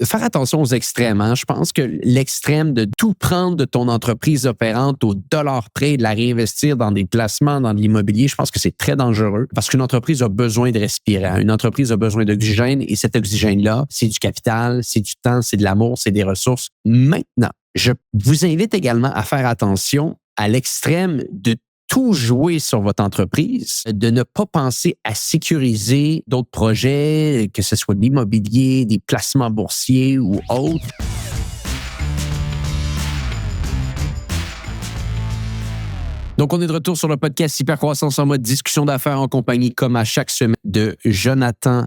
faire attention aux extrêmes. Hein? Je pense que l'extrême de tout prendre de ton entreprise opérante au dollar près, de la réinvestir dans des placements, dans de l'immobilier, je pense que c'est très dangereux parce qu'une entreprise a besoin de respirer. Hein? Une entreprise a besoin d'oxygène et cet oxygène-là, c'est du capital, c'est du temps, c'est de l'amour, c'est des ressources. Maintenant, je vous invite également à faire attention à l'extrême de tout jouer sur votre entreprise, de ne pas penser à sécuriser d'autres projets, que ce soit de l'immobilier, des placements boursiers ou autres. Donc, on est de retour sur le podcast Hypercroissance en mode discussion d'affaires en compagnie, comme à chaque semaine, de Jonathan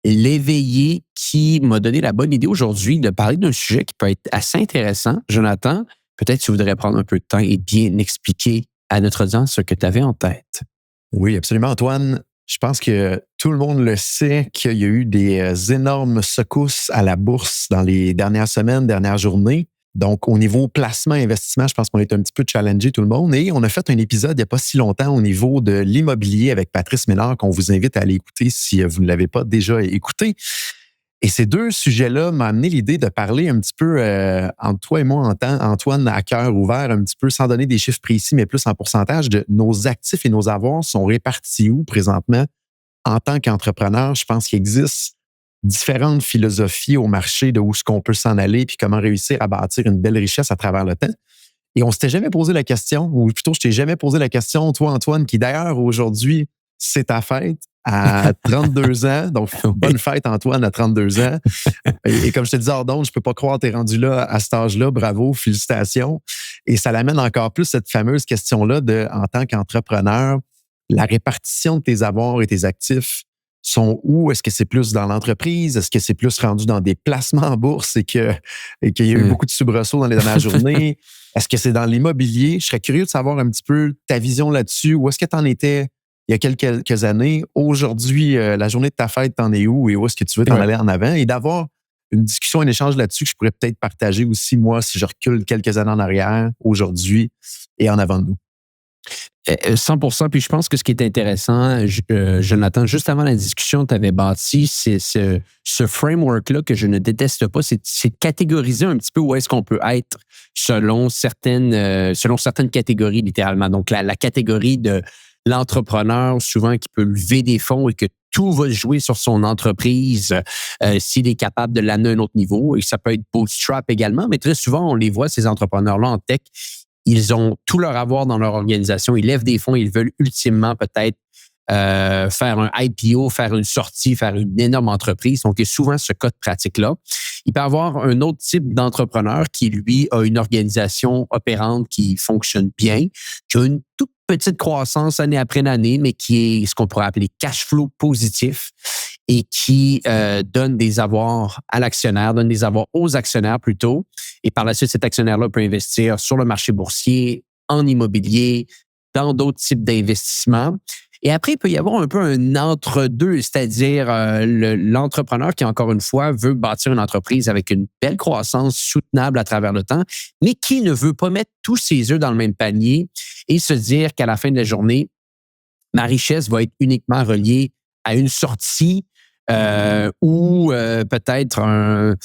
Léveillé, qui m'a donné la bonne idée aujourd'hui de parler d'un sujet qui peut être assez intéressant. Jonathan, peut-être tu voudrais prendre un peu de temps et bien expliquer à notre audience ce que tu avais en tête. Oui, absolument, Antoine. Je pense que tout le monde le sait qu'il y a eu des énormes secousses à la bourse dans les dernières semaines, dernières journées. Donc, au niveau placement, investissement, je pense qu'on est un petit peu challengé tout le monde. Et on a fait un épisode il n'y a pas si longtemps au niveau de l'immobilier avec Patrice Ménard qu'on vous invite à aller écouter si vous ne l'avez pas déjà écouté. Et ces deux sujets-là m'ont amené l'idée de parler un petit peu, entre toi et moi, Antoine, à cœur ouvert, un petit peu, sans donner des chiffres précis, mais plus en pourcentage, de nos actifs et nos avoirs sont répartis où présentement en tant qu'entrepreneur. Je pense qu'il existe différentes philosophies au marché de où est-ce qu'on peut s'en aller puis comment réussir à bâtir une belle richesse à travers le temps. Et on ne s'était jamais posé la question, ou plutôt je t'ai jamais posé la question, toi, Antoine, qui d'ailleurs aujourd'hui, c'est ta fête à 32 ans. Donc, bonne fête, Antoine, à 32 ans. Et comme je te disais, Ordon, je peux pas croire que tu es rendu là à cet âge-là. Bravo, félicitations. Et ça l'amène encore plus cette fameuse question-là de, en tant qu'entrepreneur, la répartition de tes avoirs et tes actifs sont où? Est-ce que c'est plus dans l'entreprise? Est-ce que c'est plus rendu dans des placements en bourse et qu'il y a eu beaucoup de soubresauts dans les dernières journées? Est-ce que c'est dans l'immobilier? Je serais curieux de savoir un petit peu ta vision là-dessus. Où est-ce que tu en étais il y a quelques années? Aujourd'hui, la journée de ta fête, t'en es où et où est-ce que tu veux t'en aller en avant? Et d'avoir une discussion, un échange là-dessus que je pourrais peut-être partager aussi, moi, si je recule quelques années en arrière, aujourd'hui et en avant de nous. 100%. Puis je pense que ce qui est intéressant, Jonathan, juste avant la discussion, tu avais bâti ce framework-là que je ne déteste pas, c'est de catégoriser un petit peu où est-ce qu'on peut être selon certaines catégories, littéralement. Donc, la catégorie de l'entrepreneur, souvent, qui peut lever des fonds et que tout va jouer sur son entreprise s'il est capable de l'amener à un autre niveau. Et ça peut être bootstrap également, mais très souvent, on les voit, ces entrepreneurs-là en tech, ils ont tout leur avoir dans leur organisation. Ils lèvent des fonds. Ils veulent ultimement peut-être faire un IPO, faire une sortie, faire une énorme entreprise. Donc, il y a souvent ce cas de pratique-là. Il peut y avoir un autre type d'entrepreneur qui, lui, a une organisation opérante qui fonctionne bien, qui a une toute petite croissance année après année, mais qui est ce qu'on pourrait appeler cash flow positif et qui donne des avoirs à l'actionnaire, donne des avoirs aux actionnaires plutôt. Et par la suite, cet actionnaire-là peut investir sur le marché boursier, en immobilier, dans d'autres types d'investissements. Et après, il peut y avoir un peu un entre-deux, c'est-à-dire l'entrepreneur qui, encore une fois, veut bâtir une entreprise avec une belle croissance soutenable à travers le temps, mais qui ne veut pas mettre tous ses œufs dans le même panier et se dire qu'à la fin de la journée, ma richesse va être uniquement reliée à une sortie ou peut-être un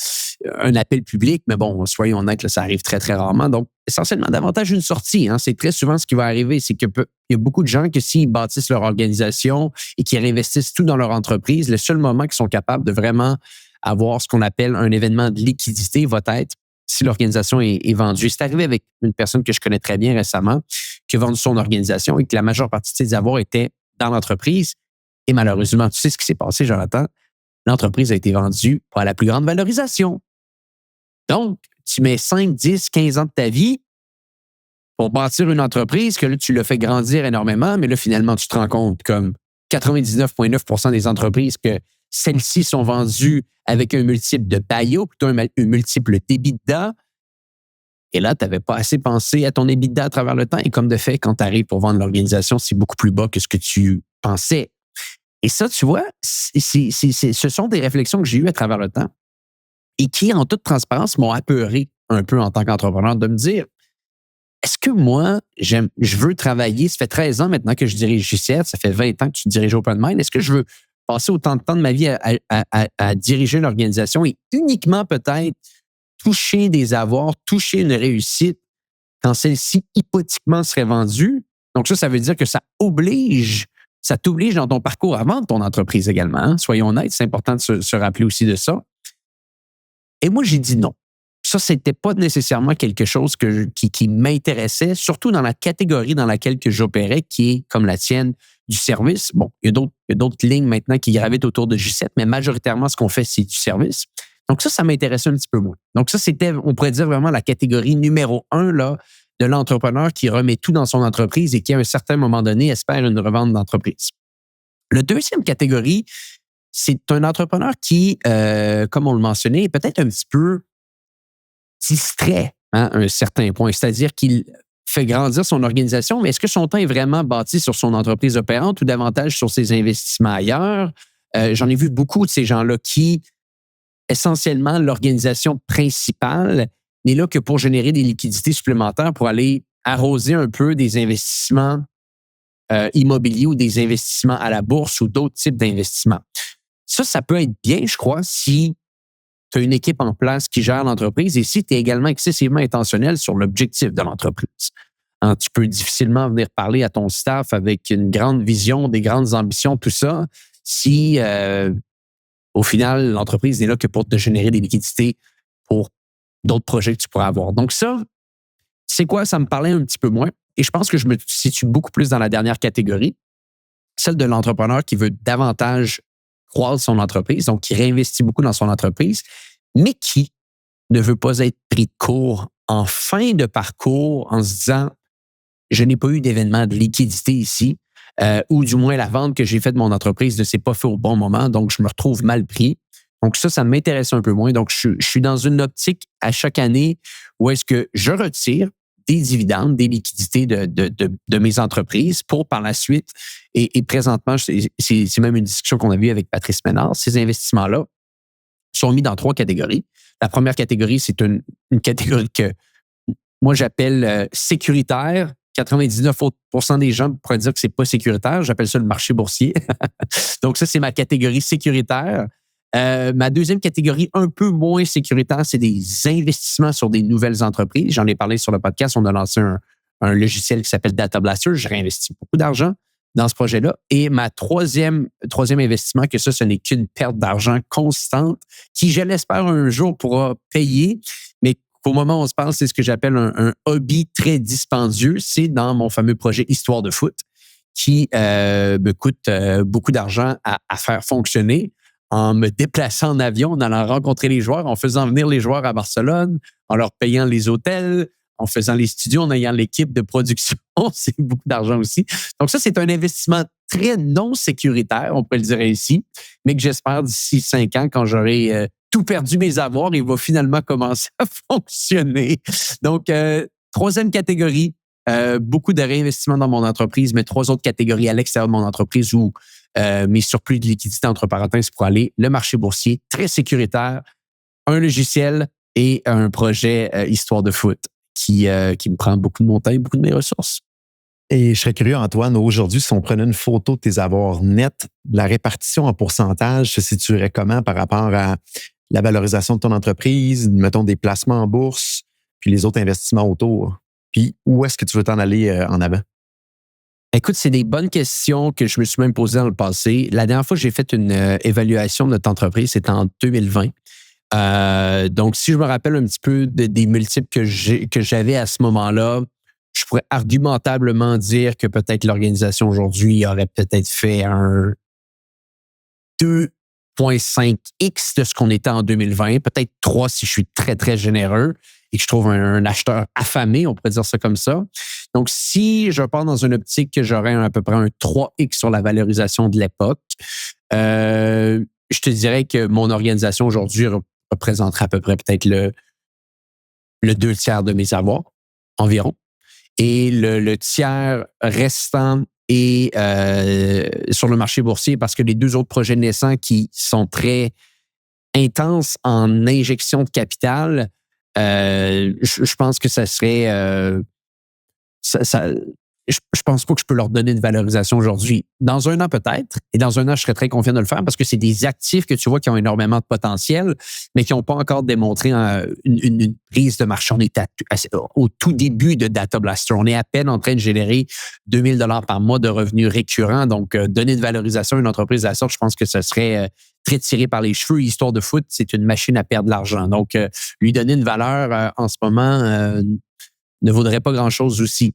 appel public. Mais bon, soyons honnêtes, là, ça arrive très, très rarement. Donc, essentiellement, davantage une sortie. Hein. C'est très souvent ce qui va arriver. C'est qu'il y a beaucoup de gens que s'ils bâtissent leur organisation et qu'ils réinvestissent tout dans leur entreprise, le seul moment qu'ils sont capables de vraiment avoir ce qu'on appelle un événement de liquidité va être si l'organisation est vendue. C'est arrivé avec une personne que je connais très bien récemment qui a vendu son organisation et que la majeure partie de ses avoirs était dans l'entreprise. Et malheureusement, tu sais ce qui s'est passé, Jonathan? L'entreprise a été vendue pour la plus grande valorisation. Donc, tu mets 5, 10, 15 ans de ta vie pour bâtir une entreprise que là, tu l'as fait grandir énormément, mais là, finalement, tu te rends compte comme 99,9% des entreprises que celles-ci sont vendues avec un multiple de BAYO, plutôt un multiple d'EBITDA. Et là, tu n'avais pas assez pensé à ton EBITDA à travers le temps. Et comme de fait, quand tu arrives pour vendre l'organisation, c'est beaucoup plus bas que ce que tu pensais. Et ça, tu vois, ce sont des réflexions que j'ai eues à travers le temps et qui, en toute transparence, m'ont apeuré un peu en tant qu'entrepreneur de me dire, est-ce que moi, je veux travailler, ça fait 13 ans maintenant que je dirige JCF, ça fait 20 ans que tu diriges OpenMind, est-ce que je veux passer autant de temps de ma vie à diriger l'organisation et uniquement peut-être toucher des avoirs, toucher une réussite quand celle-ci hypothétiquement serait vendue. Donc ça veut dire que ça t'oblige dans ton parcours à vendre ton entreprise également. Hein? Soyons honnêtes, c'est important de se rappeler aussi de ça. Et moi, j'ai dit non. Ça, c'était pas nécessairement quelque chose qui m'intéressait, surtout dans la catégorie dans laquelle que j'opérais, qui est, comme la tienne, du service. Bon, il y a d'autres lignes maintenant qui gravitent autour de J7, mais majoritairement, ce qu'on fait, c'est du service. Donc ça m'intéressait un petit peu moins. Donc ça, c'était, on pourrait dire vraiment la catégorie numéro 1 là, de l'entrepreneur qui remet tout dans son entreprise et qui, à un certain moment donné, espère une revente d'entreprise. Le deuxième catégorie, c'est un entrepreneur qui, comme on le mentionnait, est peut-être un petit peu distrait à un certain point. C'est-à-dire qu'il fait grandir son organisation, mais est-ce que son temps est vraiment bâti sur son entreprise opérante ou davantage sur ses investissements ailleurs? J'en ai vu beaucoup de ces gens-là qui, essentiellement, l'organisation principale n'est là que pour générer des liquidités supplémentaires pour aller arroser un peu des investissements immobiliers ou des investissements à la bourse ou d'autres types d'investissements. Ça peut être bien, je crois, si tu as une équipe en place qui gère l'entreprise et si tu es également excessivement intentionnel sur l'objectif de l'entreprise. Hein, tu peux difficilement venir parler à ton staff avec une grande vision, des grandes ambitions, tout ça, si au final, l'entreprise n'est là que pour te générer des liquidités pour d'autres projets que tu pourrais avoir. Donc ça, c'est quoi? Ça me parlait un petit peu moins. Et je pense que je me situe beaucoup plus dans la dernière catégorie, celle de l'entrepreneur qui veut davantage croître son entreprise, donc qui réinvestit beaucoup dans son entreprise, mais qui ne veut pas être pris de court en fin de parcours en se disant « je n'ai pas eu d'événement de liquidité ici », ou du moins la vente que j'ai faite de mon entreprise ne s'est pas fait au bon moment, donc je me retrouve mal pris. Donc ça m'intéresse un peu moins. Donc je suis dans une optique à chaque année où est-ce que je retire des dividendes, des liquidités de mes entreprises pour par la suite, et présentement, c'est même une discussion qu'on a eue avec Patrice Ménard, ces investissements-là sont mis dans 3 catégories. La première catégorie, c'est une catégorie que moi j'appelle sécuritaire. 99% des gens pourraient dire que c'est pas sécuritaire. J'appelle ça le marché boursier. Donc ça, c'est ma catégorie sécuritaire. Ma deuxième catégorie, un peu moins sécuritaire, c'est des investissements sur des nouvelles entreprises. J'en ai parlé sur le podcast. On a lancé un logiciel qui s'appelle Data Blaster. J'ai réinvesti beaucoup d'argent dans ce projet-là. Et ma troisième investissement, que ça, ce n'est qu'une perte d'argent constante qui, je l'espère, un jour pourra payer, mais qu'au moment où on se parle, c'est ce que j'appelle un hobby très dispendieux. C'est dans mon fameux projet Histoire de foot qui me coûte beaucoup d'argent à faire fonctionner en me déplaçant en avion, en allant rencontrer les joueurs, en faisant venir les joueurs à Barcelone, en leur payant les hôtels, en faisant les studios, en ayant l'équipe de production. C'est beaucoup d'argent aussi. Donc ça, c'est un investissement très non sécuritaire, on peut le dire ainsi, mais que j'espère d'ici 5 ans, quand j'aurai tout perdu mes avoirs, il va finalement commencer à fonctionner. Donc, troisième catégorie, beaucoup de réinvestissements dans mon entreprise, mais 3 autres catégories à l'extérieur de mon entreprise où mes surplus de liquidité, entre parenthèses, pour aller le marché boursier, très sécuritaire, un logiciel et un projet Histoire de foot qui me prend beaucoup de mon temps et beaucoup de mes ressources. Et je serais curieux, Antoine, aujourd'hui, si on prenait une photo de tes avoirs nets, la répartition en pourcentage se situerait comment par rapport à la valorisation de ton entreprise, mettons des placements en bourse, puis les autres investissements autour? Puis où est-ce que tu veux t'en aller en avant? Écoute, c'est des bonnes questions que je me suis même posées dans le passé. La dernière fois que j'ai fait une évaluation de notre entreprise, c'était en 2020. Donc, si je me rappelle un petit peu des multiples que j'avais à ce moment-là, je pourrais argumentablement dire que peut-être l'organisation aujourd'hui aurait peut-être fait un 2,5x de ce qu'on était en 2020, peut-être 3 si je suis très, très généreux et que je trouve un acheteur affamé, on pourrait dire ça comme ça. Donc, si je pars dans une optique que j'aurais à peu près un 3x sur la valorisation de l'époque, je te dirais que mon organisation aujourd'hui représenterait à peu près peut-être le 2/3 de mes avoirs environ. Et le tiers restant est sur le marché boursier parce que les 2 autres projets naissants qui sont très intenses en injection de capital, je pense que ça serait je pense pas que je peux leur donner une valorisation aujourd'hui. Dans un an, peut-être. Et dans un an, je serais très confiant de le faire parce que c'est des actifs que tu vois qui ont énormément de potentiel, mais qui n'ont pas encore démontré une prise de marché. On est au tout début de Data Blaster. On est à peine en train de générer 2 000 $ par mois de revenus récurrents. Donc, donner une valorisation à une entreprise de la sorte, je pense que ce serait très tiré par les cheveux. Histoire de foot, c'est une machine à perdre de l'argent. Donc, lui donner une valeur en ce moment ne vaudrait pas grand-chose aussi.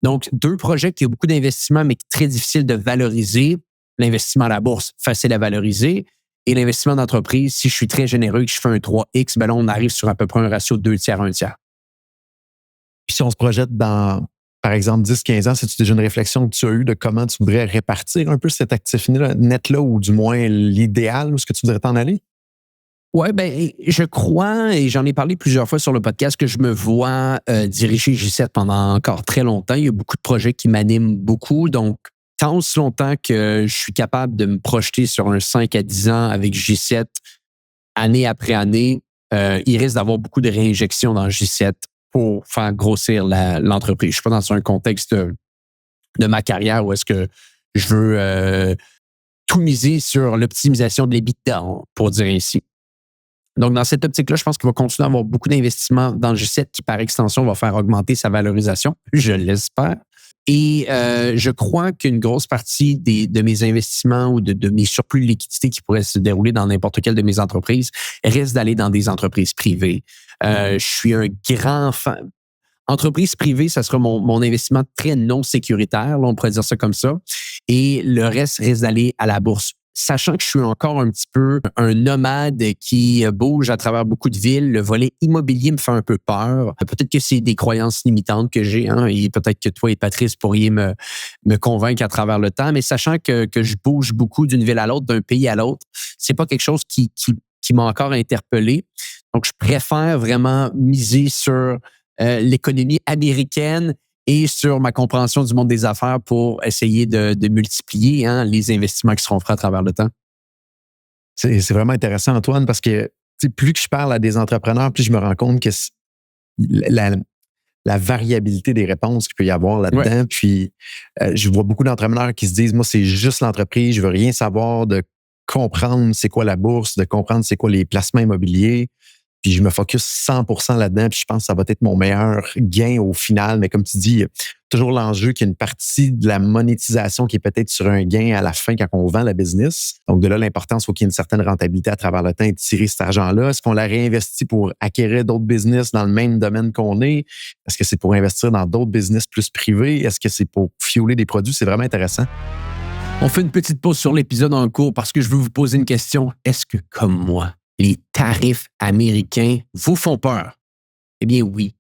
Donc, 2 projets qui ont beaucoup d'investissements, mais très difficiles de valoriser. L'investissement à la bourse, facile à valoriser. Et l'investissement d'entreprise, si je suis très généreux et que je fais un 3X, ben là, on arrive sur à peu près un ratio de 2 tiers, 1 tiers. Puis si on se projette dans, par exemple, 10-15 ans, c'est-tu déjà une réflexion que tu as eue de comment tu voudrais répartir un peu cet actif net-là, ou du moins l'idéal, où est-ce que tu voudrais t'en aller? Oui, ben, je crois, et j'en ai parlé plusieurs fois sur le podcast, que je me vois diriger J7 pendant encore très longtemps. Il y a beaucoup de projets qui m'animent beaucoup. Donc, tant aussi longtemps que je suis capable de me projeter sur un 5 à 10 ans avec J7, année après année, il risque d'avoir beaucoup de réinjections dans J7 pour faire grossir l'entreprise. Je ne suis pas dans un contexte de ma carrière où est-ce que je veux tout miser sur l'optimisation de l'EBITDA, pour dire ainsi. Donc, dans cette optique-là, je pense qu'il va continuer à avoir beaucoup d'investissements dans le G7 qui, par extension, va faire augmenter sa valorisation. Je l'espère. Et je crois qu'une grosse partie de mes investissements ou de mes surplus de liquidité qui pourraient se dérouler dans n'importe quelle de mes entreprises risque d'aller dans des entreprises privées. Je suis un grand fan. Entreprise privée, ça sera mon investissement très non sécuritaire, là, on pourrait dire ça comme ça. Et le reste risque d'aller à la bourse. Sachant que je suis encore un petit peu un nomade qui bouge à travers beaucoup de villes, le volet immobilier me fait un peu peur. Peut-être que c'est des croyances limitantes que j'ai, hein, et peut-être que toi et Patrice pourriez me convaincre à travers le temps, mais sachant que je bouge beaucoup d'une ville à l'autre, d'un pays à l'autre, c'est pas quelque chose qui m'a encore interpellé. Donc, je préfère vraiment miser sur l'économie américaine et sur ma compréhension du monde des affaires pour essayer de multiplier les investissements qui seront faits à travers le temps. C'est vraiment intéressant, Antoine, parce que plus que je parle à des entrepreneurs, plus je me rends compte que la variabilité des réponses qu'il peut y avoir là-dedans. Ouais. Puis, je vois beaucoup d'entrepreneurs qui se disent, moi, c'est juste l'entreprise, je veux rien savoir de comprendre c'est quoi la bourse, de comprendre c'est quoi les placements immobiliers. Puis je me focus 100% là-dedans, puis je pense que ça va être mon meilleur gain au final. Mais comme tu dis, il y a toujours l'enjeu qu'il y a une partie de la monétisation qui est peut-être sur un gain à la fin quand on vend la business. Donc de là, l'importance, il faut qu'il y ait une certaine rentabilité à travers le temps et tirer cet argent-là. Est-ce qu'on la réinvestit pour acquérir d'autres business dans le même domaine qu'on est? Est-ce que c'est pour investir dans d'autres business plus privés? Est-ce que c'est pour fioler des produits? C'est vraiment intéressant. On fait une petite pause sur l'épisode en cours parce que je veux vous poser une question. Est-ce que, comme moi, les tarifs américains vous font peur? Eh bien oui,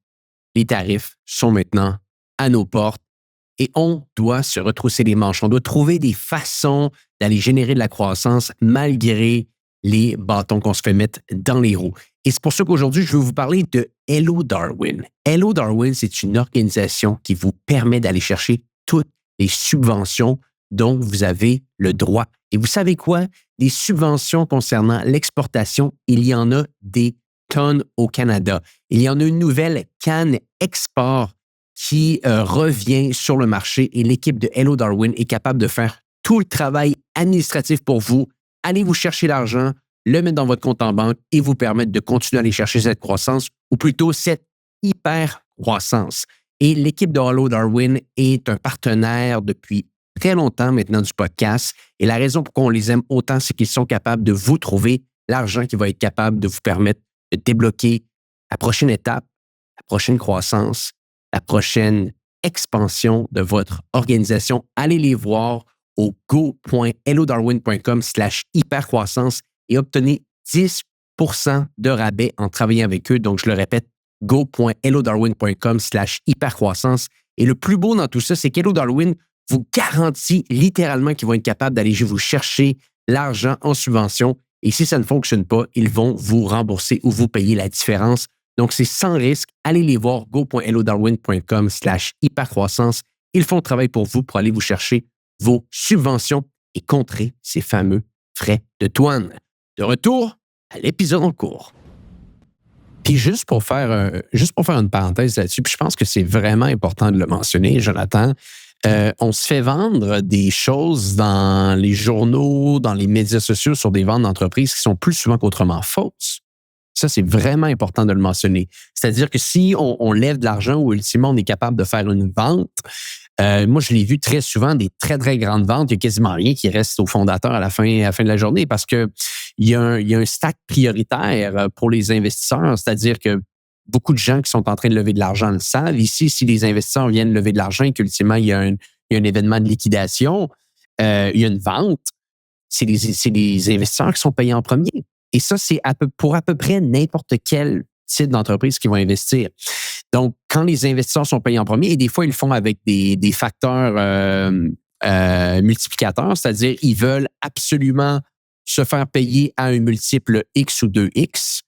les tarifs sont maintenant à nos portes et on doit se retrousser les manches. On doit trouver des façons d'aller générer de la croissance malgré les bâtons qu'on se fait mettre dans les roues. Et c'est pour ça qu'aujourd'hui, je veux vous parler de Hello Darwin. Hello Darwin, c'est une organisation qui vous permet d'aller chercher toutes les subventions dont vous avez le droit. Et vous savez quoi? Des subventions concernant l'exportation, il y en a des tonnes au Canada. Il y en a une nouvelle Cannes Export qui revient sur le marché et l'équipe de Hello Darwin est capable de faire tout le travail administratif pour vous. Allez vous chercher l'argent, le mettre dans votre compte en banque et vous permettre de continuer à aller chercher cette croissance ou plutôt cette hyper-croissance. Et l'équipe de Hello Darwin est un partenaire depuis très longtemps maintenant du podcast. Et la raison pour laquelle on les aime autant, c'est qu'ils sont capables de vous trouver l'argent qui va être capable de vous permettre de débloquer la prochaine étape, la prochaine croissance, la prochaine expansion de votre organisation. Allez les voir au go.hellodarwin.com/hypercroissance et obtenez 10% de rabais en travaillant avec eux. Donc, je le répète, go.hellodarwin.com/hypercroissance. Et le plus beau dans tout ça, c'est qu'Hello Darwin vous garantit littéralement qu'ils vont être capables d'aller vous chercher l'argent en subvention. Et si ça ne fonctionne pas, ils vont vous rembourser ou vous payer la différence. Donc, c'est sans risque. Allez les voir, go.hellodarwin.com/hypercroissance. Ils font le travail pour vous pour aller vous chercher vos subventions et contrer ces fameux frais de douane. De retour à l'épisode en cours. Puis juste pour faire une parenthèse là-dessus, puis je pense que c'est vraiment important de le mentionner, Jonathan, on se fait vendre des choses dans les journaux, dans les médias sociaux sur des ventes d'entreprises qui sont plus souvent qu'autrement fausses. Ça, c'est vraiment important de le mentionner. C'est-à-dire que si on lève de l'argent ou ultimement on est capable de faire une vente, moi, je l'ai vu très souvent, des très, très grandes ventes, il n'y a quasiment rien qui reste au fondateur à la fin de la journée parce que il y a un stack prioritaire pour les investisseurs, c'est-à-dire que beaucoup de gens qui sont en train de lever de l'argent le savent. Ici, si les investisseurs viennent lever de l'argent et qu'ultimement, il y a un événement de liquidation, il y a une vente, c'est les investisseurs qui sont payés en premier. Et ça, c'est pour à peu près n'importe quel type d'entreprise qui vont investir. Donc, quand les investisseurs sont payés en premier, et des fois, ils le font avec des facteurs multiplicateurs, c'est-à-dire ils veulent absolument se faire payer à un multiple X ou 2X.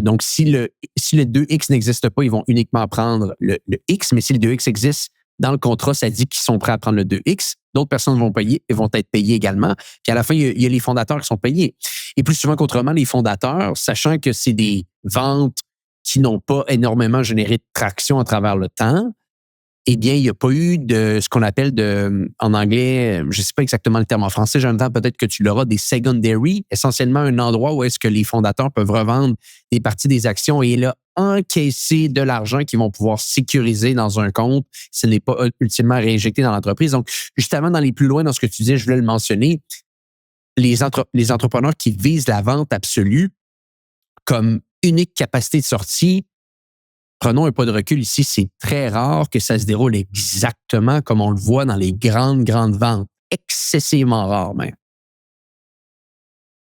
Donc, si le 2X n'existe pas, ils vont uniquement prendre le X, mais si le 2X existe, dans le contrat, ça dit qu'ils sont prêts à prendre le 2X. D'autres personnes vont payer et vont être payées également. Puis à la fin, il y a les fondateurs qui sont payés. Et plus souvent qu'autrement, les fondateurs, sachant que c'est des ventes qui n'ont pas énormément généré de traction à travers le temps, eh bien, il n'y a pas eu de ce qu'on appelle en anglais, je ne sais pas exactement le terme en français, Jonathan, peut-être que tu l'auras, des secondary, essentiellement un endroit où est-ce que les fondateurs peuvent revendre des parties des actions et là, encaisser de l'argent qu'ils vont pouvoir sécuriser dans un compte. Ce n'est pas ultimement réinjecté dans l'entreprise. Donc, justement, dans les plus loin dans ce que tu disais, je voulais le mentionner, les entrepreneurs qui visent la vente absolue comme unique capacité de sortie, prenons un pas de recul ici, c'est très rare que ça se déroule exactement comme on le voit dans les grandes ventes. Excessivement rare même.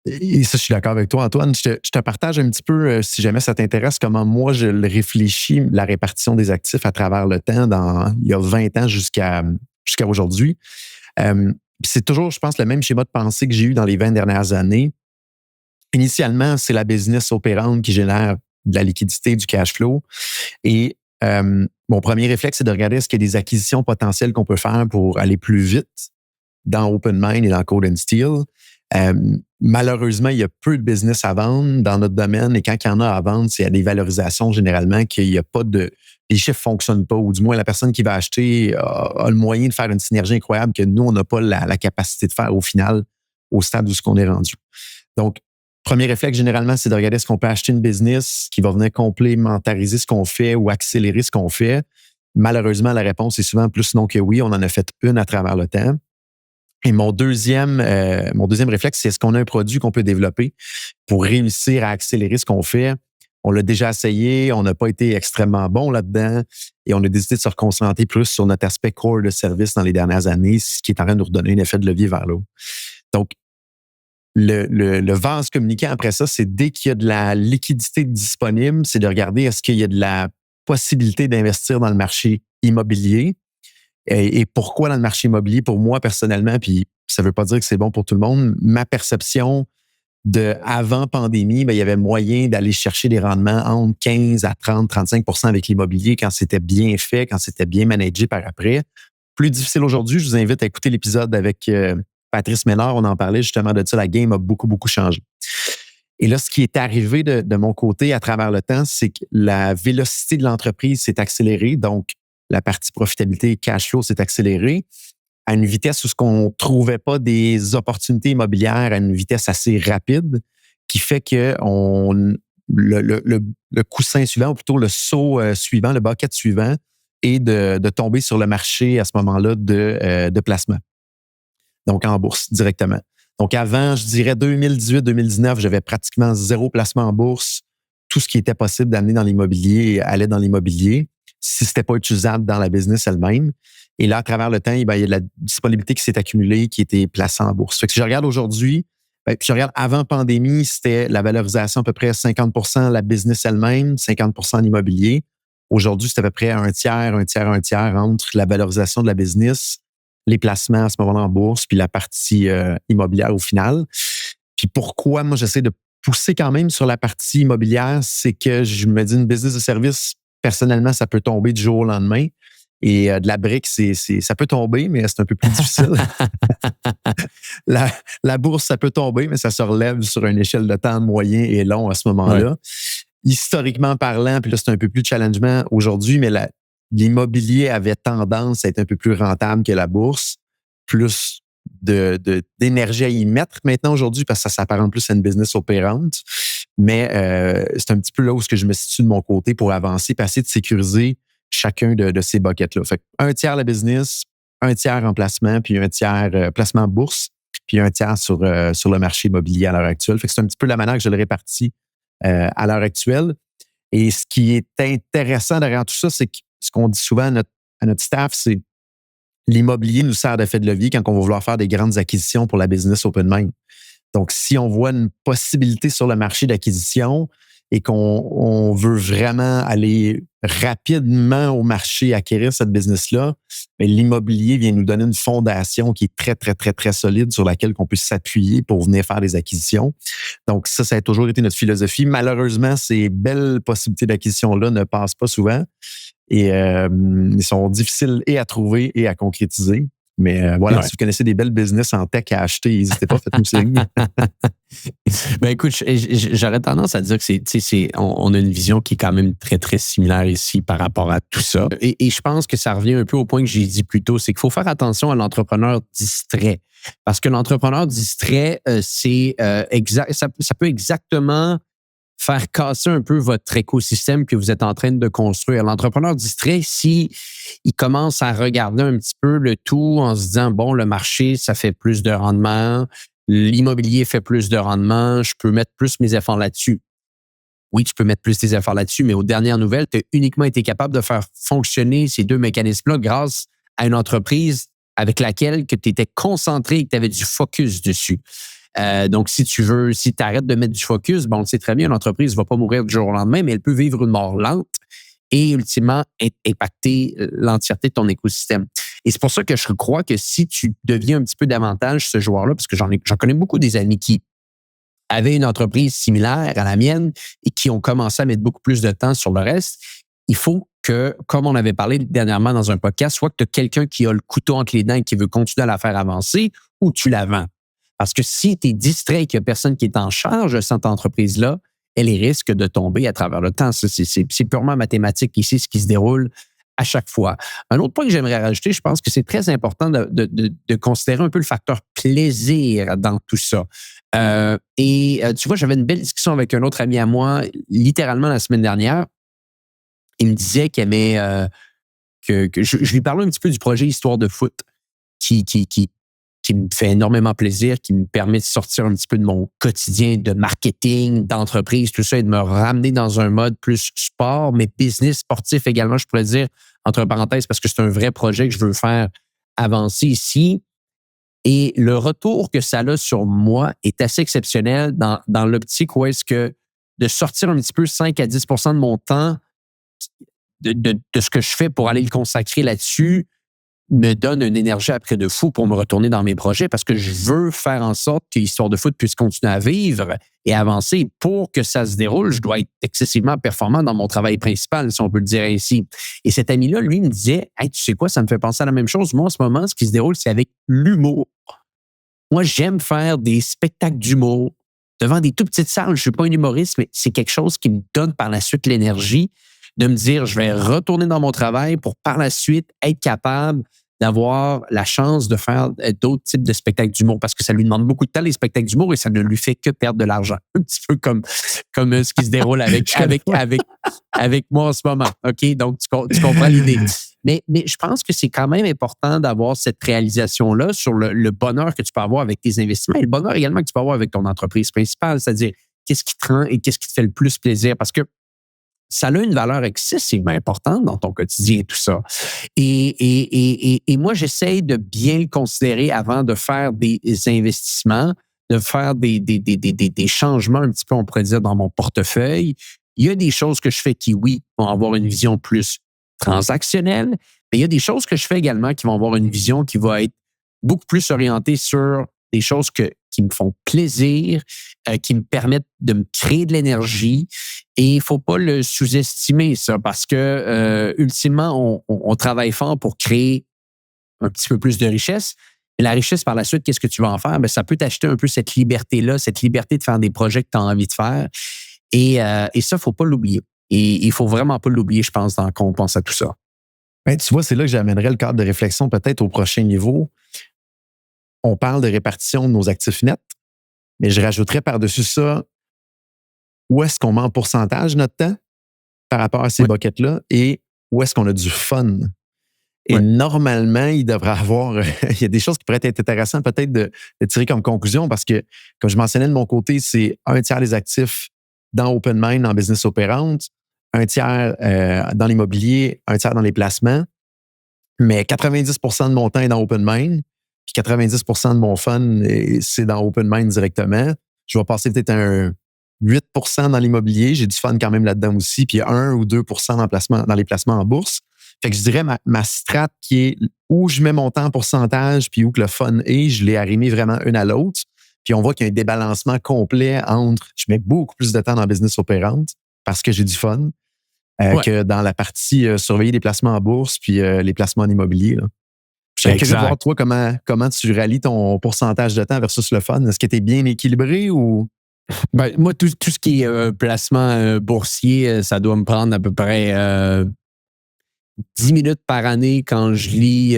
Et ça, je suis d'accord avec toi, Antoine. Je te partage un petit peu, si jamais ça t'intéresse, comment moi, je le réfléchis, la répartition des actifs à travers le temps, il y a 20 ans jusqu'à aujourd'hui. C'est toujours, je pense, le même schéma de pensée que j'ai eu dans les 20 dernières années. Initialement, c'est la business opérante qui génère de la liquidité, du cash flow. Et mon premier réflexe, c'est de regarder est-ce qu'il y a des acquisitions potentielles qu'on peut faire pour aller plus vite dans OpenMind et dans Code and Steel. Malheureusement, il y a peu de business à vendre dans notre domaine et quand il y en a à vendre, c'est à des valorisations généralement qu'il n'y a pas de... Les chiffres ne fonctionnent pas ou du moins la personne qui va acheter a le moyen de faire une synergie incroyable que nous, on n'a pas la capacité de faire au final, au stade où ce qu'on est rendu. Donc, premier réflexe, généralement, c'est de regarder est-ce qu'on peut acheter une business qui va venir complémentariser ce qu'on fait ou accélérer ce qu'on fait. Malheureusement, la réponse est souvent plus non que oui. On en a fait une à travers le temps. Et mon deuxième réflexe, c'est est-ce qu'on a un produit qu'on peut développer pour réussir à accélérer ce qu'on fait? On l'a déjà essayé, on n'a pas été extrêmement bon là-dedans et on a décidé de se reconcentrer plus sur notre aspect core de service dans les dernières années, ce qui est en train de nous redonner un effet de levier vers l'eau. Donc, le vase communicant après ça, c'est dès qu'il y a de la liquidité disponible, c'est de regarder est-ce qu'il y a de la possibilité d'investir dans le marché immobilier. Et pourquoi dans le marché immobilier? Pour moi, personnellement, puis ça ne veut pas dire que c'est bon pour tout le monde, ma perception de avant pandémie, il y avait moyen d'aller chercher des rendements entre 15 à 30, 35 % avec l'immobilier quand c'était bien fait, quand c'était bien managé par après. Plus difficile aujourd'hui, je vous invite à écouter l'épisode avec Patrice Ménard. On en parlait justement de ça. La game a beaucoup, beaucoup changé. Et là, ce qui est arrivé de mon côté à travers le temps, c'est que la vélocité de l'entreprise s'est accélérée. Donc, la partie profitabilité cash flow s'est accélérée à une vitesse où ce qu'on ne trouvait pas des opportunités immobilières à une vitesse assez rapide, qui fait que le coussin suivant, ou plutôt le saut suivant, le bucket suivant, est de tomber sur le marché à ce moment-là de placement. Donc, en bourse directement. Donc, avant, je dirais 2018-2019, j'avais pratiquement 0 placement en bourse. Tout ce qui était possible d'amener dans l'immobilier allait dans l'immobilier, si ce n'était pas utilisable dans la business elle-même. Et là, à travers le temps, il y a de la disponibilité qui s'est accumulée, qui était placée en bourse. Fait que si je regarde aujourd'hui, puis je regarde avant pandémie, c'était la valorisation à peu près 50 % la business elle-même, 50 % l'immobilier. Aujourd'hui, c'est à peu près un tiers entre la valorisation de la business, les placements à ce moment-là en bourse, puis la partie immobilière au final. Puis pourquoi moi, j'essaie de pousser quand même sur la partie immobilière, c'est que je me dis une business de service, personnellement, ça peut tomber du jour au lendemain. Et de la brique, ça peut tomber, mais c'est un peu plus difficile. La bourse, ça peut tomber, mais ça se relève sur une échelle de temps moyen et long à ce moment-là. Ouais. Historiquement parlant, puis là, c'est un peu plus de challengement aujourd'hui, mais l'immobilier avait tendance à être un peu plus rentable que la bourse, plus d'énergie à y mettre maintenant aujourd'hui parce que ça s'apparente plus à une business opérante. Mais c'est un petit peu là où je me situe de mon côté pour avancer et essayer de sécuriser chacun de ces buckets-là. Fait un tiers la business, un tiers en placement, puis un tiers placement en bourse, puis un tiers sur le marché immobilier à l'heure actuelle. Fait que c'est un petit peu la manière que je le répartis à l'heure actuelle. Et ce qui est intéressant derrière tout ça, c'est que ce qu'on dit souvent à notre staff, c'est l'immobilier nous sert d'effet de levier quand on va vouloir faire des grandes acquisitions pour la business open mind. Donc, si on voit une possibilité sur le marché d'acquisition et qu'on veut vraiment aller rapidement au marché acquérir cette business-là, bien, l'immobilier vient nous donner une fondation qui est très, très, très, très solide sur laquelle on peut s'appuyer pour venir faire des acquisitions. Donc, ça a toujours été notre philosophie. Malheureusement, ces belles possibilités d'acquisition-là ne passent pas souvent et ils sont difficiles et à trouver et à concrétiser. Mais voilà, si vous connaissez des belles business en tech à acheter, n'hésitez pas, faites-nous signe. Ben écoute, j'aurais tendance à dire que on a une vision qui est quand même très, très similaire ici par rapport à tout ça. Et je pense que ça revient un peu au point que j'ai dit plus tôt, c'est qu'il faut faire attention à l'entrepreneur distrait. Parce que l'entrepreneur distrait, ça peut exactement faire casser un peu votre écosystème que vous êtes en train de construire. L'entrepreneur distrait, si il commence à regarder un petit peu le tout en se disant, bon, le marché, ça fait plus de rendement, l'immobilier fait plus de rendement, je peux mettre plus mes efforts là-dessus. Oui, tu peux mettre plus tes efforts là-dessus, mais aux dernières nouvelles, tu as uniquement été capable de faire fonctionner ces deux mécanismes-là grâce à une entreprise avec laquelle tu étais concentré et que tu avais du focus dessus. Donc, si tu arrêtes de mettre du focus, bon, on le sait très bien, l'entreprise ne va pas mourir du jour au lendemain, mais elle peut vivre une mort lente et ultimement impacter l'entièreté de ton écosystème. Et c'est pour ça que je crois que si tu deviens un petit peu davantage ce joueur-là, parce que j'en connais beaucoup des amis qui avaient une entreprise similaire à la mienne et qui ont commencé à mettre beaucoup plus de temps sur le reste, il faut que, comme on avait parlé dernièrement dans un podcast, soit que tu as quelqu'un qui a le couteau entre les dents et qui veut continuer à la faire avancer ou tu la vends. Parce que si tu es distrait et qu'il n'y a personne qui est en charge de cette entreprise-là, elle risque de tomber à travers le temps. C'est purement mathématique ici, ce qui se déroule à chaque fois. Un autre point que j'aimerais rajouter, je pense que c'est très important de considérer un peu le facteur plaisir dans tout ça. Tu vois, j'avais une belle discussion avec un autre ami à moi, littéralement la semaine dernière. Il me disait qu'il aimait que je lui parlais un petit peu du projet Histoire de foot qui me fait énormément plaisir, qui me permet de sortir un petit peu de mon quotidien de marketing, d'entreprise, tout ça, et de me ramener dans un mode plus sport, mais business, sportif également, je pourrais dire, entre parenthèses, parce que c'est un vrai projet que je veux faire avancer ici. Et le retour que ça a sur moi est assez exceptionnel dans l'optique où est-ce que de sortir un petit peu 5 à 10 % de mon temps de ce que je fais pour aller le consacrer là-dessus, me donne une énergie après de fou pour me retourner dans mes projets parce que je veux faire en sorte que l'histoire de foot puisse continuer à vivre et avancer. Pour que ça se déroule, je dois être excessivement performant dans mon travail principal, si on peut le dire ainsi. Et cet ami-là, lui, me disait, hey, tu sais quoi, ça me fait penser à la même chose. Moi, en ce moment, ce qui se déroule, c'est avec l'humour. Moi, j'aime faire des spectacles d'humour devant des tout petites salles. Je ne suis pas un humoriste, mais c'est quelque chose qui me donne par la suite l'énergie de me dire, je vais retourner dans mon travail pour par la suite être capable d'avoir la chance de faire d'autres types de spectacles d'humour parce que ça lui demande beaucoup de temps, les spectacles d'humour, et ça ne lui fait que perdre de l'argent. Un petit peu comme ce qui se déroule avec moi en ce moment. OK? Donc, tu comprends l'idée. Mais je pense que c'est quand même important d'avoir cette réalisation-là sur le bonheur que tu peux avoir avec tes investissements et le bonheur également que tu peux avoir avec ton entreprise principale, c'est-à-dire qu'est-ce qui te rend et qu'est-ce qui te fait le plus plaisir parce que ça a une valeur excessivement importante dans ton quotidien, tout ça. Et moi, j'essaye de bien le considérer avant de faire des investissements, de faire des changements un petit peu, on pourrait dire, dans mon portefeuille. Il y a des choses que je fais qui, oui, vont avoir une vision plus transactionnelle, mais il y a des choses que je fais également qui vont avoir une vision qui va être beaucoup plus orientée sur des choses qui me font plaisir, qui me permettent de me créer de l'énergie. Et il ne faut pas le sous-estimer, ça, parce que ultimement, on travaille fort pour créer un petit peu plus de richesse. Mais la richesse, par la suite, qu'est-ce que tu vas en faire? Bien, ça peut t'acheter un peu cette liberté-là, cette liberté de faire des projets que tu as envie de faire. Et ça, il ne faut pas l'oublier. Et il ne faut vraiment pas l'oublier, je pense, quand on pense à tout ça. Ben, tu vois, c'est là que j'amènerais le cadre de réflexion peut-être au prochain niveau. On parle de répartition de nos actifs nets, mais je rajouterais par-dessus ça, où est-ce qu'on met en pourcentage notre temps par rapport à ces Oui, buckets-là et où est-ce qu'on a du fun. Et oui, normalement, il devrait avoir, il y a des choses qui pourraient être intéressantes peut-être de tirer comme conclusion parce que, comme je mentionnais de mon côté, c'est un tiers des actifs dans OpenMind, en business opérante, un tiers dans l'immobilier, un tiers dans les placements. Mais 90% de mon temps est dans OpenMind, puis 90% de mon fun, c'est dans OpenMind directement. Je vais passer peut-être un 8% dans l'immobilier. J'ai du fun quand même là-dedans aussi, puis 1 ou 2% dans les placements en bourse. Fait que je dirais ma strat qui est où je mets mon temps en pourcentage, puis où que le fun est, je l'ai arrimé vraiment une à l'autre. Puis on voit qu'il y a un débalancement complet entre je mets beaucoup plus de temps dans business opérante parce que j'ai du fun, oui. que dans la partie surveiller les placements en bourse puis les placements en immobilier. Là. Je serais curieux de voir, Exact. toi, comment tu rallies ton pourcentage de temps versus le fun. Est-ce que tu es bien équilibré ou. Ben, moi, tout ce qui est placement boursier, ça doit me prendre à peu près 10 minutes par année quand je lis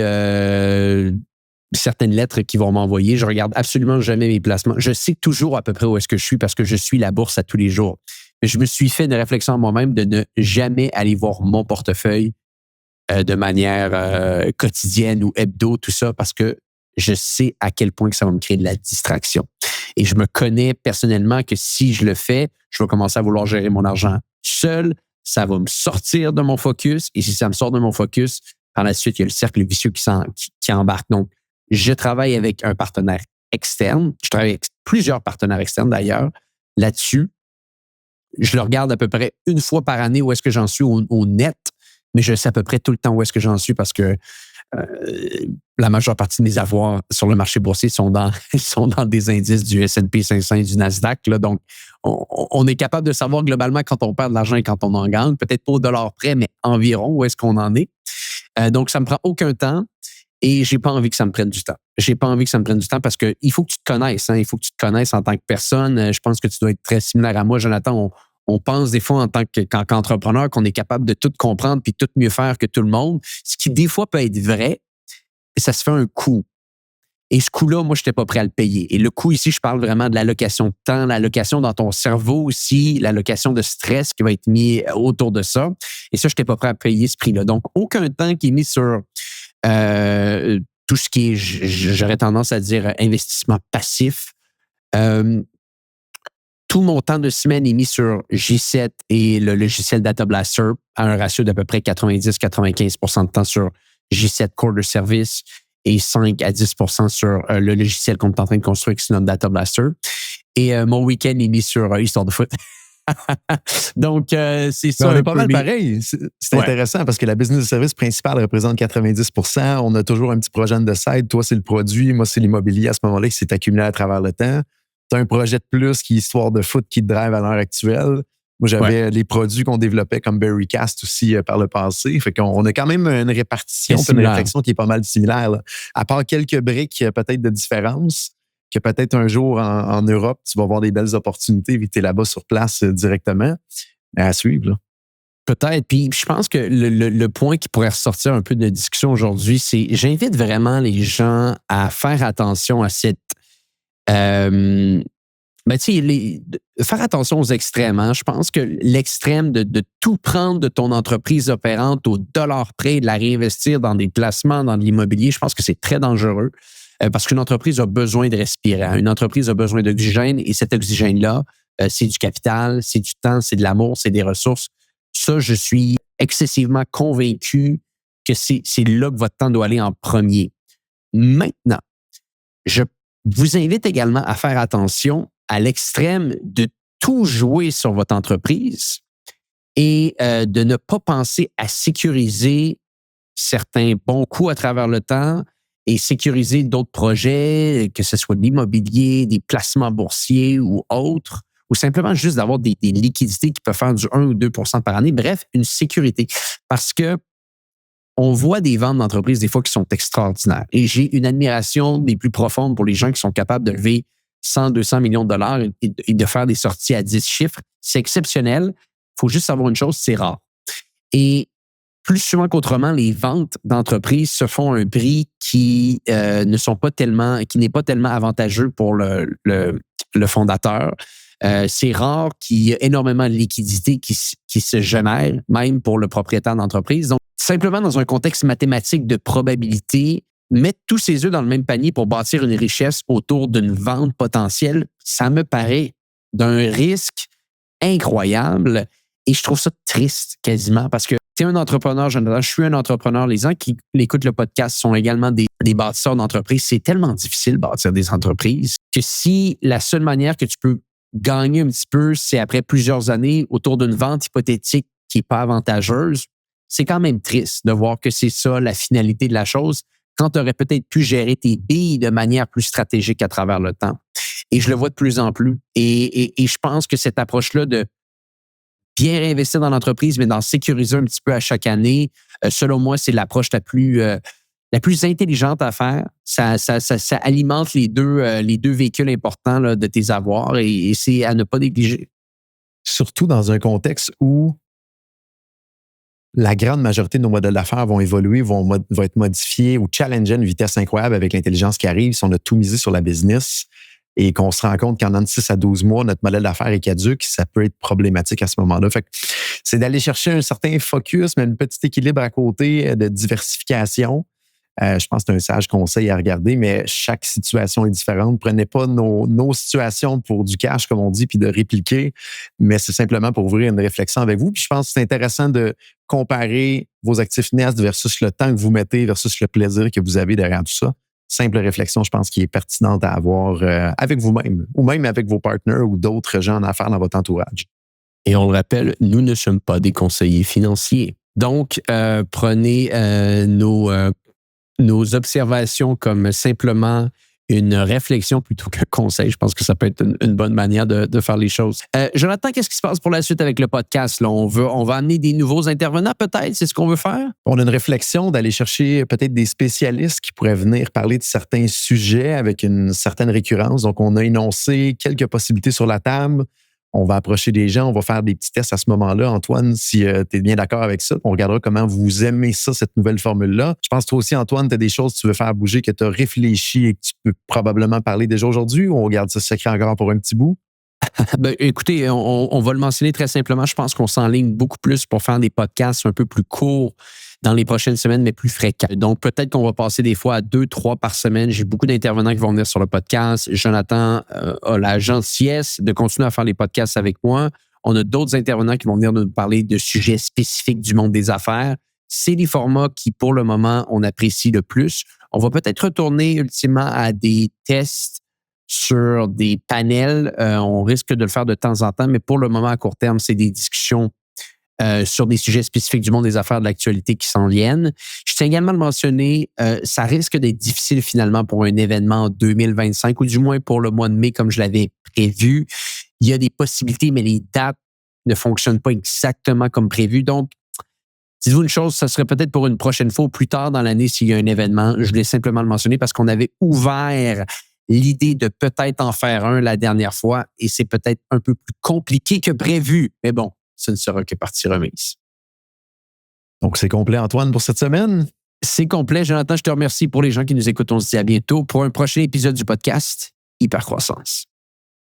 certaines lettres qu'ils vont m'envoyer. Je regarde absolument jamais mes placements. Je sais toujours à peu près où est-ce que je suis parce que je suis la bourse à tous les jours. Mais je me suis fait une réflexion à moi-même de ne jamais aller voir mon portefeuille de manière quotidienne ou hebdo, tout ça, parce que je sais à quel point que ça va me créer de la distraction. Et je me connais personnellement que si je le fais, je vais commencer à vouloir gérer mon argent seul. Ça va me sortir de mon focus. Et si ça me sort de mon focus, par la suite, il y a le cercle vicieux qui embarque. Donc, je travaille avec un partenaire externe. Je travaille avec plusieurs partenaires externes d'ailleurs là-dessus. Je le regarde à peu près une fois par année où est-ce que j'en suis au net, mais je sais à peu près tout le temps où est-ce que j'en suis parce que la majeure partie de mes avoirs sur le marché boursier sont dans des indices du S&P 500 et du Nasdaq. Là. Donc, on est capable de savoir globalement quand on perd de l'argent et quand on en gagne. Peut-être pas au dollar près, mais environ où est-ce qu'on en est. Donc, ça me prend aucun temps et j'ai pas envie que ça me prenne du temps. J'ai pas envie que ça me prenne du temps parce que il faut que tu te connaisses. Hein? Il faut que tu te connaisses en tant que personne. Je pense que tu dois être très similaire à moi, Jonathan. On pense des fois en tant qu'entrepreneur qu'on est capable de tout comprendre puis tout mieux faire que tout le monde, ce qui des fois peut être vrai, et ça se fait un coût. Et ce coût-là, moi, je n'étais pas prêt à le payer. Et le coût ici, je parle vraiment de l'allocation de temps, l'allocation dans ton cerveau aussi, l'allocation de stress qui va être mis autour de ça. Et ça, je n'étais pas prêt à payer ce prix-là. Donc, aucun temps qui est mis sur tout ce qui est, j'aurais tendance à dire, investissement passif. Tout mon temps de semaine est mis sur J7 et le logiciel Data Blaster à un ratio d'à peu près 90-95% de temps sur J7 Core de service et 5 à 10 sur le logiciel qu'on est en train de construire qui se nomme Data Blaster. Et mon week-end est mis sur Histoire de foot. Donc, c'est ça. On un est pas peu mal pareil. C'est Ouais. intéressant parce que la business de service principale représente 90%. On a toujours un petit projet de side. Toi, c'est le produit. Moi, c'est l'immobilier à ce moment-là qui s'est accumulé à travers le temps. Tu as un projet de plus qui est Histoire de foot qui te drive à l'heure actuelle. Moi, j'avais les produits qu'on développait comme Berrycast aussi par le passé. Fait qu'on a quand même une répartition, une réflexion qui est pas mal similaire. Là. À part quelques briques peut-être de différence, que peut-être un jour en Europe, tu vas avoir des belles opportunités vu que tu es là-bas sur place directement. Mais à suivre. Là. Peut-être. Puis je pense que le point qui pourrait ressortir un peu de la discussion aujourd'hui, c'est j'invite vraiment les gens à faire attention à cette ben, tu sais, faire attention aux extrêmes. Hein. Je pense que l'extrême de tout prendre de ton entreprise opérante au dollar près et de la réinvestir dans des placements, dans de l'immobilier, je pense que c'est très dangereux parce qu'une entreprise a besoin de respirer. Hein. Une entreprise a besoin d'oxygène et cet oxygène-là, c'est du capital, c'est du temps, c'est de l'amour, c'est des ressources. Ça, je suis excessivement convaincu que c'est là que votre temps doit aller en premier. Maintenant, je vous invite également à faire attention à l'extrême de tout jouer sur votre entreprise et de ne pas penser à sécuriser certains bons coups à travers le temps et sécuriser d'autres projets, que ce soit de l'immobilier, des placements boursiers ou autres, ou simplement juste d'avoir des liquidités qui peuvent faire du 1 ou 2 par année. Bref, une sécurité. Parce que on voit des ventes d'entreprises des fois qui sont extraordinaires. Et j'ai une admiration des plus profondes pour les gens qui sont capables de lever 100, 200 millions de dollars et de faire des sorties à 10 chiffres. C'est exceptionnel. Il faut juste savoir une chose, c'est rare. Et plus souvent qu'autrement, les ventes d'entreprises se font à un prix qui n'est pas tellement avantageux pour le fondateur. C'est rare qu'il y ait énormément de liquidités qui se génèrent, même pour le propriétaire d'entreprise. Donc, simplement dans un contexte mathématique de probabilité, mettre tous ses œufs dans le même panier pour bâtir une richesse autour d'une vente potentielle, ça me paraît d'un risque incroyable et je trouve ça triste quasiment parce que tu es un entrepreneur, Jonathan, je suis un entrepreneur. Les gens qui écoutent le podcast sont également des bâtisseurs d'entreprises. C'est tellement difficile de bâtir des entreprises que si la seule manière que tu peux gagner un petit peu, c'est après plusieurs années autour d'une vente hypothétique qui n'est pas avantageuse, c'est quand même triste de voir que c'est ça la finalité de la chose quand tu aurais peut-être pu gérer tes billes de manière plus stratégique à travers le temps. Et je le vois de plus en plus. Et je pense que cette approche-là de bien réinvestir dans l'entreprise, mais d'en sécuriser un petit peu à chaque année, selon moi, c'est l'approche la plus intelligente à faire. Ça alimente les deux véhicules importants là, de tes avoirs et c'est à ne pas négliger. Surtout dans un contexte où la grande majorité de nos modèles d'affaires vont évoluer, vont être modifiés ou challenger à une vitesse incroyable avec l'intelligence qui arrive. Si on a tout misé sur la business et qu'on se rend compte qu'en 6 à 12 mois, notre modèle d'affaires est caduque, ça peut être problématique à ce moment-là. Fait que c'est d'aller chercher un certain focus, mais un petit équilibre à côté de diversification. Je pense que c'est un sage conseil à regarder, mais chaque situation est différente. Prenez pas nos situations pour du cash, comme on dit, puis de répliquer, mais c'est simplement pour ouvrir une réflexion avec vous. Puis je pense que c'est intéressant de comparer vos actifs nets versus le temps que vous mettez versus le plaisir que vous avez derrière tout ça. Simple réflexion, je pense, qui est pertinente à avoir avec vous-même ou même avec vos partenaires ou d'autres gens en affaires dans votre entourage. Et on le rappelle, nous ne sommes pas des conseillers financiers. Donc, prenez nos observations comme simplement une réflexion plutôt qu'un conseil. Je pense que ça peut être une bonne manière de faire les choses. Jonathan, qu'est-ce qui se passe pour la suite avec le podcast? Là, on va amener des nouveaux intervenants peut-être? C'est ce qu'on veut faire? On a une réflexion d'aller chercher peut-être des spécialistes qui pourraient venir parler de certains sujets avec une certaine récurrence. Donc, on a énoncé quelques possibilités sur la table. On va approcher des gens, on va faire des petits tests à ce moment-là. Antoine, si tu es bien d'accord avec ça, on regardera comment vous aimez ça, cette nouvelle formule-là. Je pense que toi aussi, Antoine, tu as des choses que tu veux faire bouger, que tu as réfléchi et que tu peux probablement parler déjà aujourd'hui ou on garde ça secret encore pour un petit bout? Ben, écoutez, on va le mentionner très simplement. Je pense qu'on s'enligne beaucoup plus pour faire des podcasts un peu plus courts dans les prochaines semaines, mais plus fréquents. Donc, peut-être qu'on va passer des fois à 2, 3 par semaine. J'ai beaucoup d'intervenants qui vont venir sur le podcast. Jonathan a la gentillesse de continuer à faire les podcasts avec moi. On a d'autres intervenants qui vont venir nous parler de sujets spécifiques du monde des affaires. C'est les formats qui, pour le moment, on apprécie le plus. On va peut-être retourner ultimement à des tests sur des panels. On risque de le faire de temps en temps, mais pour le moment, à court terme, c'est des discussions sur des sujets spécifiques du monde des affaires de l'actualité qui s'en viennent. Je tiens également à le mentionner, ça risque d'être difficile finalement pour un événement en 2025 ou du moins pour le mois de mai comme je l'avais prévu. Il y a des possibilités, mais les dates ne fonctionnent pas exactement comme prévu. Donc, dites-vous une chose, ça serait peut-être pour une prochaine fois ou plus tard dans l'année s'il y a un événement. Je voulais simplement le mentionner parce qu'on avait ouvert l'idée de peut-être en faire un la dernière fois et c'est peut-être un peu plus compliqué que prévu. Mais bon, ce ne sera que partie remise. Donc, c'est complet, Antoine, pour cette semaine? C'est complet. Jonathan, je te remercie pour les gens qui nous écoutent. On se dit à bientôt pour un prochain épisode du podcast Hypercroissance.